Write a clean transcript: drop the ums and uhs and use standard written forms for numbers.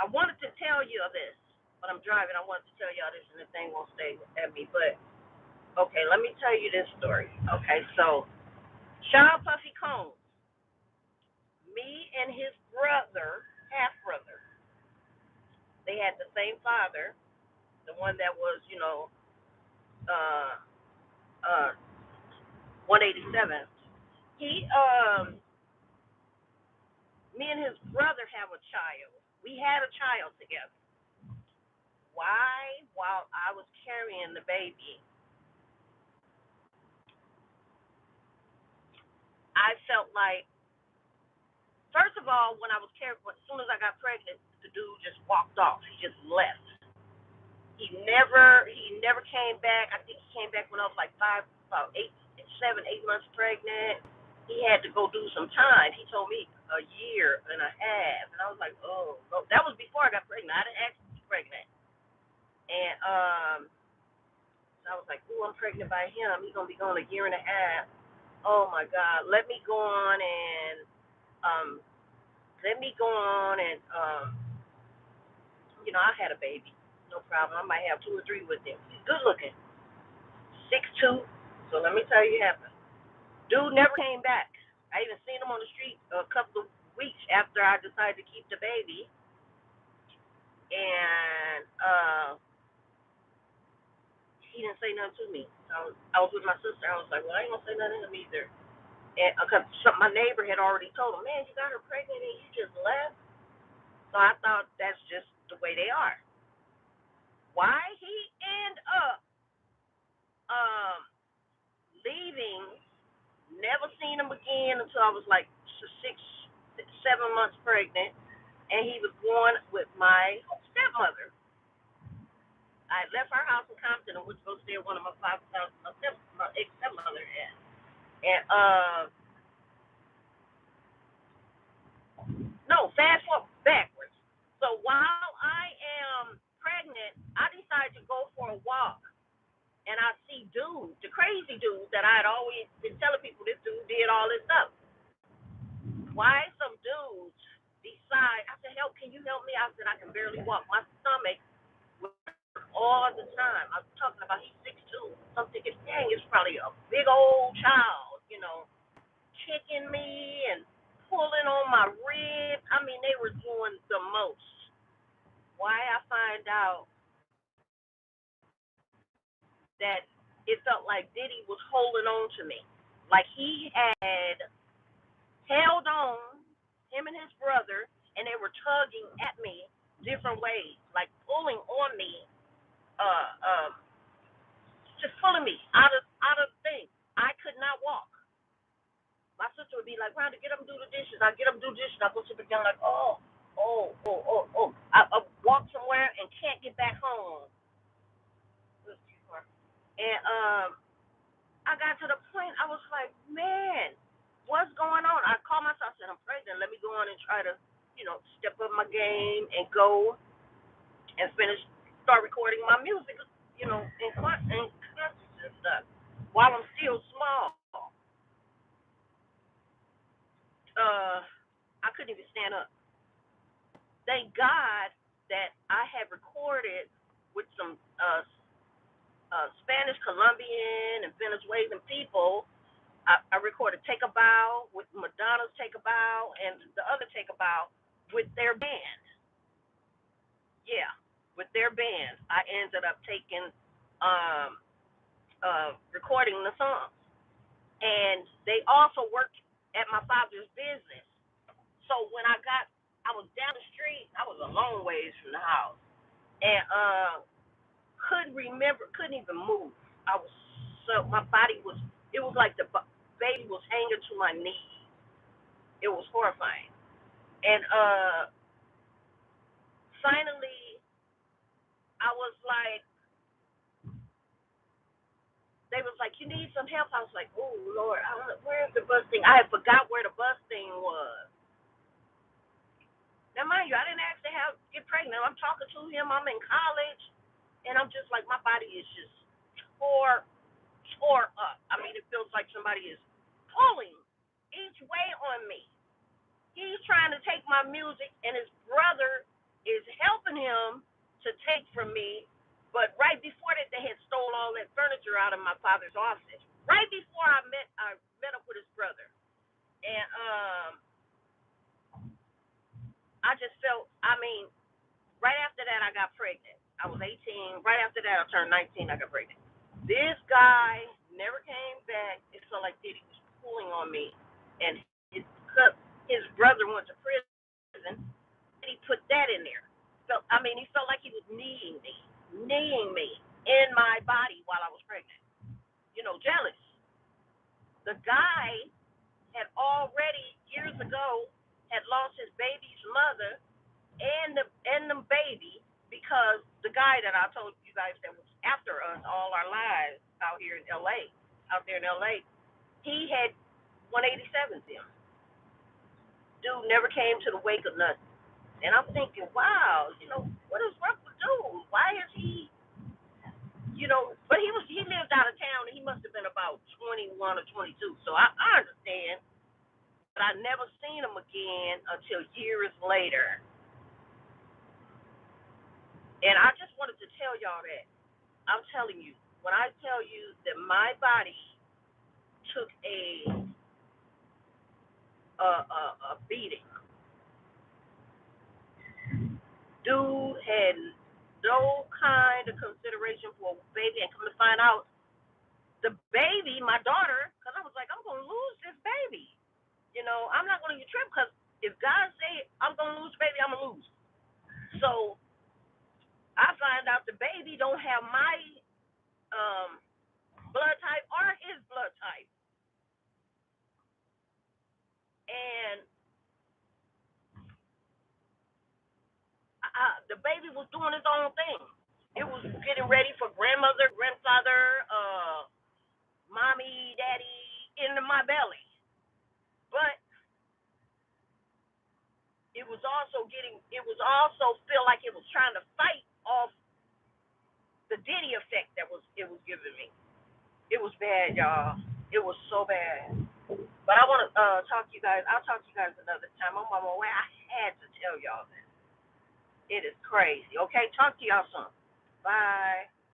I wanted to tell you this, but I'm driving. I wanted to tell y'all this, and the thing won't stay at me. But okay, let me tell you this story. Okay, so Sean Puffy Combs, me and his brother, half brother, they had the same father, the one that was, uh, uh, 187. He, me and his brother have a child. We had a child together. Why? While I was carrying the baby, I felt like, first of all, when I was carrying, as soon as I got pregnant, the dude just walked off. He just left. He never came back. I think he came back when I was like about 7, 8 months pregnant. He had to go do some time. He told me a year and a half, and I was like, oh, no. That was before I got pregnant. I didn't ask to be pregnant, and so I was like, ooh, I'm pregnant by him. He's gonna be gone a year and a half. Oh my God, let me go on and um, I had a baby. No problem. I might have two or three with him. He's good looking, 6'2". So let me tell you what happened. Dude never came back. I even seen him on the street a couple of weeks after I decided to keep the baby, and he didn't say nothing to me. I was with my sister. I was like, well, I ain't gonna say nothing to him either. And because my neighbor had already told him, man, you got her pregnant and you just left. So I thought that's just the way they are. Why he end up um leaving? Never seen him again until I was like 7 months pregnant, and he was going with my stepmother. I left our house in Compton and went to go stay at one of my father's house, my ex stepmother had. And no, fast forward backwards. So while I am pregnant, I decide to go for a walk, and I see dudes, the crazy dudes that I had always been telling people this dude did all this stuff. Why some dudes decide? I said, "Help! Can you help me?" I said, "I can barely walk. My stomach was all the time." I was talking about he's 6'2". So I'm thinking, dang, it's probably a big old child, kicking me and pulling on my ribs. I mean, they were doing the most. Why I find out that it felt like Diddy was holding on to me, like he had held on, him and his brother, and they were tugging at me different ways, like pulling on me, uh, um, just pulling me out of things. I could not walk. My sister would be like, "Rhonda, get up and do the dishes." I get up and do the dishes. I go sit down like, oh, oh, oh, oh, oh. I walk somewhere and can't get back home. And I got to the point I was like, man, what's going on? I called myself and said, I'm pregnant. Let me go on and try to, step up my game and go and start recording my music, in concerts and stuff while I'm still small. Uh, I couldn't even stand up. Thank God that I had recorded with some Spanish, Colombian, and Venezuelan people. I recorded Take a Bow with Madonna's Take a Bow and the other Take a Bow with their band. Yeah, with their band. I ended up taking, recording the songs. And they also worked at my father's business. So when I was down the street, I was a long ways from the house. And couldn't even move. My body was, it was like the baby was hanging to my knees. It was horrifying. And finally, I was like, they was like, you need some help. I was like, oh Lord, where's the bus thing? I had forgot where the bus thing was. Now mind you, I didn't actually get pregnant. I'm talking to him. I'm in college, and I'm just like, my body is just tore tore up. I mean, it feels like somebody is pulling each way on me. He's trying to take my music, and his brother is take from me. But right before that, they had stole all that furniture out of my father's office. Right before I met up with his brother, and I just felt. I mean, right after that, I got pregnant. I was 18. Right after that, I turned 19. I got pregnant. This guy never came back. It felt like Diddy was pulling on me, and his his brother went to prison. And he put that in there. He felt like he was kneeing me in my body while I was pregnant. Jealous. The guy had already years ago had lost his baby's mother and the baby because the guy that I told you guys that was after us all our lives out here in LA, out there in LA, he had 187 them. Dude never came to the wake of nothing. And I'm thinking, wow, what is wrong with dude? Why is he, but he lived out of town and he must have been about 21 or 22. So I understand. But I never seen him again until years later. And I just wanted to tell y'all that. I'm telling you, when I tell you that my body took a beating, dude had no kind of consideration for a baby, and come to find out, the baby, my daughter, because I was like, I'm gonna lose this baby. I'm not gonna get tripped because if God say I'm gonna lose the baby, I'm gonna lose. So I find out the baby don't have my blood type or his blood type. And the baby was doing its own thing. It was getting ready for grandmother, grandfather, mommy, daddy into my belly. But it was also feel like it was trying to fight off the Diddy effect that it was giving me. It was bad, y'all. It was so bad. But I want to talk to you guys. I'll talk to you guys another time. I'm on my way. I had to tell y'all this. It is crazy. Okay, talk to y'all soon. Bye.